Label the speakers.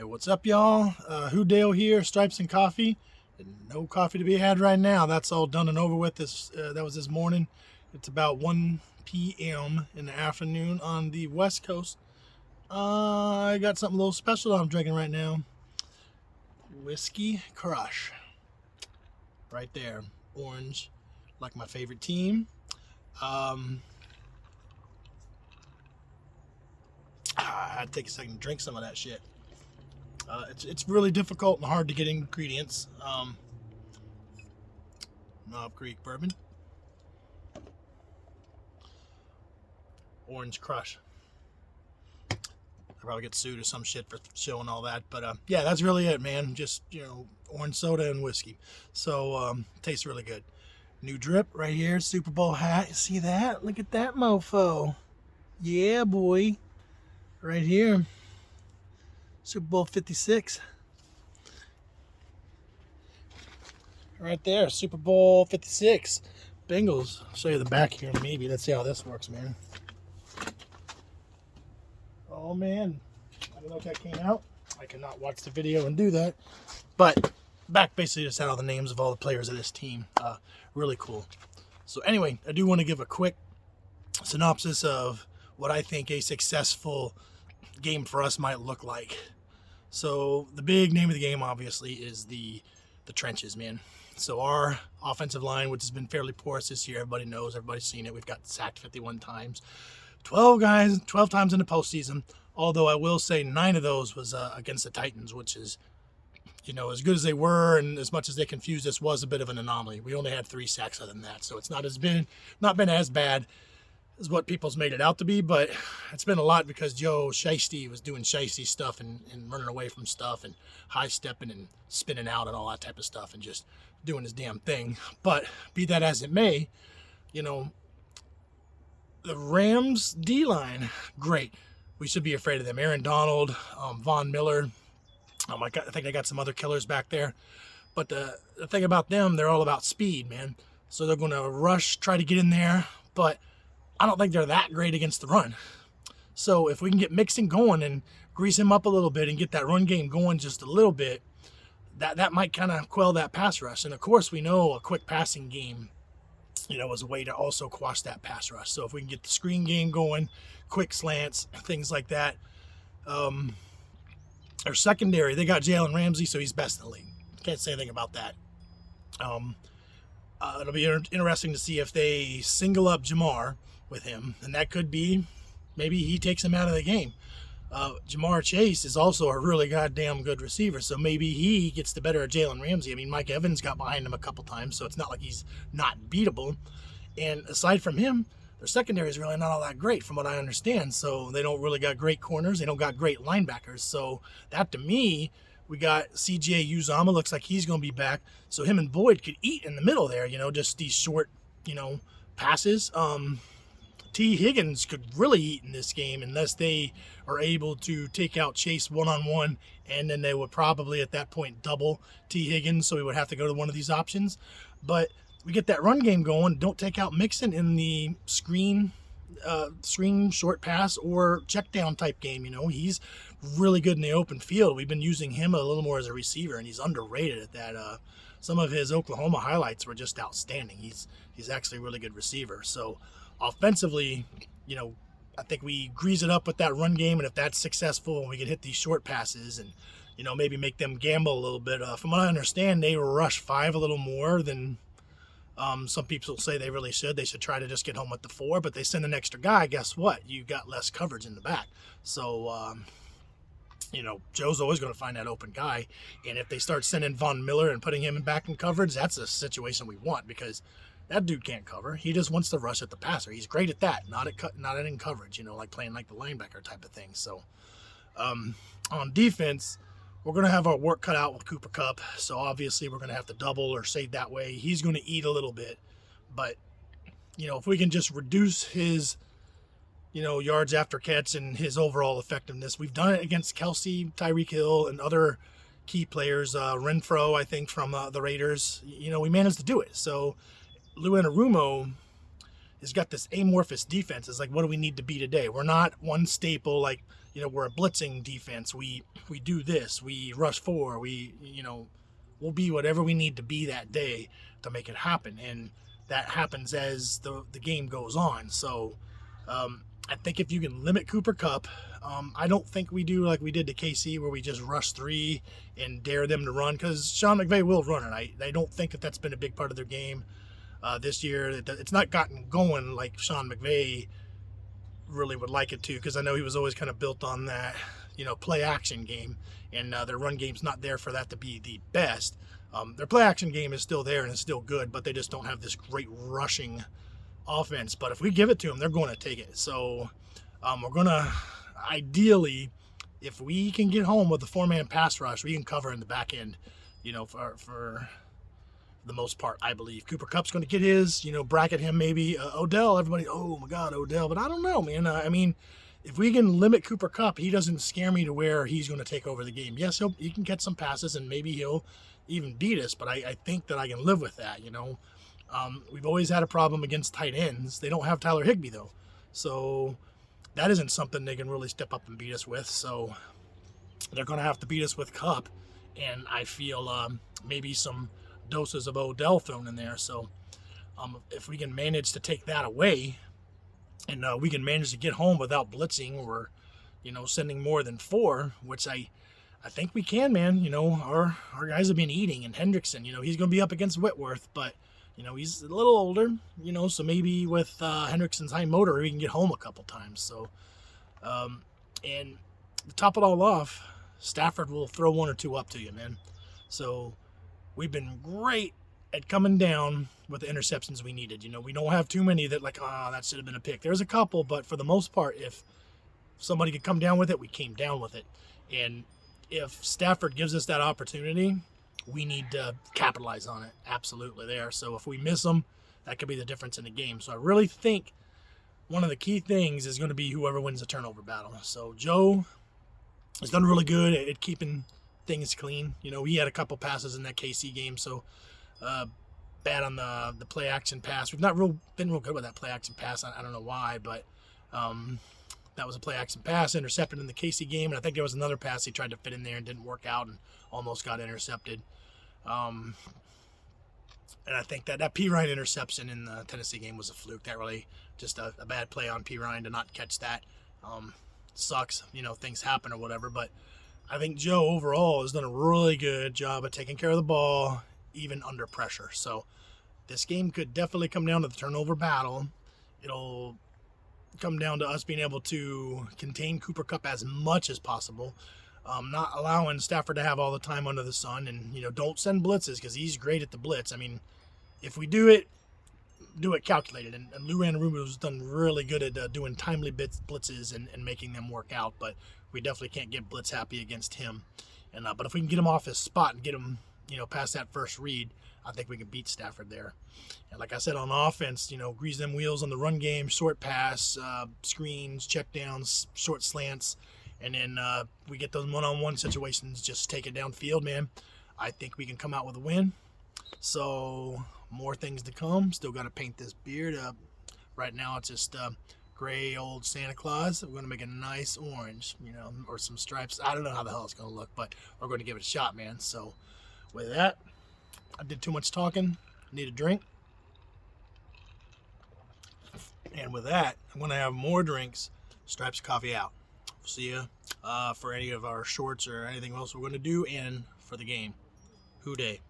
Speaker 1: Hey, what's up, y'all? Dale here, Stripes and Coffee. And no coffee to be had right now. That's all done and over with. That was this morning. It's about 1 p.m. in the afternoon on the West Coast. I got something a little special I'm drinking right now. Whiskey Crush. Right there. Orange, like my favorite team. I'd take a second to drink some of that shit. It's really difficult and hard to get ingredients. Knob Creek bourbon, Orange Crush. I'll probably get sued or some shit for showing all that, but yeah, that's really it, man. Just orange soda and whiskey. So tastes really good. New drip right here, Super Bowl hat. You see that? Look at that mofo. Yeah, boy. Right here. Super Bowl 56. Right there, Super Bowl 56. Bengals. I'll show you the back here maybe. Let's see how this works, man. Oh, man. I don't know if that came out. I cannot watch the video and do that. But back basically just had all the names of all the players of this team. Really cool. So anyway, I do want to give a quick synopsis of what I think a successful game for us might look like. So the big name of the game obviously is the trenches, man. So our offensive line, which has been fairly porous this year, everybody knows, everybody's seen it. We've got sacked 51 times. 12 times in the postseason. Although I will say 9 of those was against the Titans, which is, as good as they were and as much as they confused us, was a bit of an anomaly. We only had 3 sacks other than that. So it's not been as bad is what people's made it out to be, but it's been a lot because Joe Shiesty was doing Shiesty stuff and running away from stuff and high stepping and spinning out and all that type of stuff and just doing his damn thing. But be that as it may, the Rams D-line, great. We should be afraid of them. Aaron Donald, Von Miller. I think they got some other killers back there. But the thing about them, they're all about speed, man. So they're going to rush, try to get in there, but I don't think they're that great against the run. So if we can get Mixon going and grease him up a little bit and get that run game going just a little bit, that might kind of quell that pass rush. And of course, we know a quick passing game, is a way to also quash that pass rush. So if we can get the screen game going, quick slants, things like that. Our secondary, they got Jalen Ramsey, so he's best in the league. Can't say anything about that. It'll be interesting to see if they single up Jamar with him, and that could be maybe he takes him out of the game. Jamar Chase is also a really goddamn good receiver, so maybe he gets the better of Jalen Ramsey. I mean, Mike Evans got behind him a couple times, so it's not like he's not beatable. And aside from him, their secondary is really not all that great from what I understand, so they don't really got great corners. They don't got great linebackers, so that to me, we got CJ Uzama, looks like he's going to be back, so him and Boyd could eat in the middle there, just these short, passes. T. Higgins could really eat in this game unless they are able to take out Chase one-on-one, and then they would probably at that point double T. Higgins, so we would have to go to one of these options. But we get that run game going. Don't take out Mixon in the screen short pass or check down type game. He's really good in the open field. We've been using him a little more as a receiver, and he's underrated at that. Some of his Oklahoma highlights were just outstanding. He's actually a really good receiver. So offensively, I think we grease it up with that run game, and if that's successful and we can hit these short passes and, maybe make them gamble a little bit. From what I understand, they rush 5 a little more than some people say they really should. They should try to just get home with the 4, but they send an extra guy. Guess what? You got less coverage in the back. So, Joe's always going to find that open guy. And if they start sending Von Miller and putting him back in coverage, that's a situation we want because that dude can't cover. He just wants to rush at the passer. He's great at that, not in coverage, like playing like the linebacker type of thing. So on defense, we're going to have our work cut out with Cooper Kupp. So obviously we're going to have to double or save that way. He's going to eat a little bit. But, if we can just reduce his, yards after catch and his overall effectiveness. We've done it against Kelsey, Tyreek Hill, and other key players. Renfro, I think, from the Raiders. We managed to do it. So Lou Anarumo has got this amorphous defense. It's like, what do we need to be today? We're not one staple like we're a blitzing defense. We do this. We rush 4. We'll be whatever we need to be that day to make it happen. And that happens as the game goes on. So I think if you can limit Cooper Kupp, I don't think we do like we did to KC where we just rush 3 and dare them to run, because Sean McVay will run it. I don't think that's been a big part of their game this year. It's not gotten going like Sean McVay really would like it to, because I know he was always kind of built on that, play action game, and their run game's not there for that to be the best. Their play action game is still there and it's still good, but they just don't have this great rushing offense. But if we give it to them, they're going to take it. So we're going to, ideally, if we can get home with a 4-man pass rush, we can cover in the back end, for the most part, I believe. Cooper Kupp's going to get his, bracket him maybe. Odell, everybody, oh my God, Odell. But I don't know, man. I mean, if we can limit Cooper Kupp, he doesn't scare me to where he's going to take over the game. Yes, he can catch some passes and maybe he'll even beat us, but I think that I can live with that, We've always had a problem against tight ends. They don't have Tyler Higbee, though. So that isn't something they can really step up and beat us with. So they're going to have to beat us with Kupp. And I feel maybe some doses of Odell thrown in there. So if we can manage to take that away, and we can manage to get home without blitzing or, sending more than 4, which I think we can, man. Our guys have been eating, and Hendrickson, he's going to be up against Whitworth, but, he's a little older, so maybe with Hendrickson's high motor, we can get home a couple times. So, and to top it all off, Stafford will throw 1 or 2 up to you, man. So we've been great at coming down with the interceptions we needed. We don't have too many that that should have been a pick. There's a couple, but for the most part, if somebody could come down with it, we came down with it. And if Stafford gives us that opportunity, we need to capitalize on it. Absolutely there. So if we miss them, that could be the difference in the game. So I really think one of the key things is going to be whoever wins the turnover battle. So Joe has done really good at keeping things clean. He had a couple passes in that KC game, so bad on the play action pass. We've not been real good with that play action pass. I don't know why, but that was a play action pass intercepted in the KC game, and I think there was another pass he tried to fit in there and didn't work out and almost got intercepted. And I think that P. Ryan interception in the Tennessee game was a fluke. That really just a bad play on P. Ryan to not catch that. Sucks, things happen or whatever, but I think Joe overall has done a really good job of taking care of the ball, even under pressure. So this game could definitely come down to the turnover battle. It'll come down to us being able to contain Cooper Kupp as much as possible, not allowing Stafford to have all the time under the sun, and don't send blitzes because he's great at the blitz. I mean, if we do it calculated, and Lou Anarumo's done really good at doing timely blitzes and making them work out, but we definitely can't get blitz happy against him. And but if we can get him off his spot and get him past that first read, I think we can beat Stafford there. And like I said, on offense, grease them wheels on the run game, short pass, screens, check downs, short slants, and then we get those one-on-one situations, just take it downfield, man. I think we can come out with a win. So more things to come. Still got to paint this beard up. Right now it's just gray old Santa Claus. We're going to make a nice orange, or some stripes. I don't know how the hell it's going to look, but we're going to give it a shot, man. So with that, I did too much talking. I need a drink. And with that, I'm going to have more drinks. Stripes Coffee out. See ya for any of our shorts or anything else we're going to do, and for the game. Hoo day.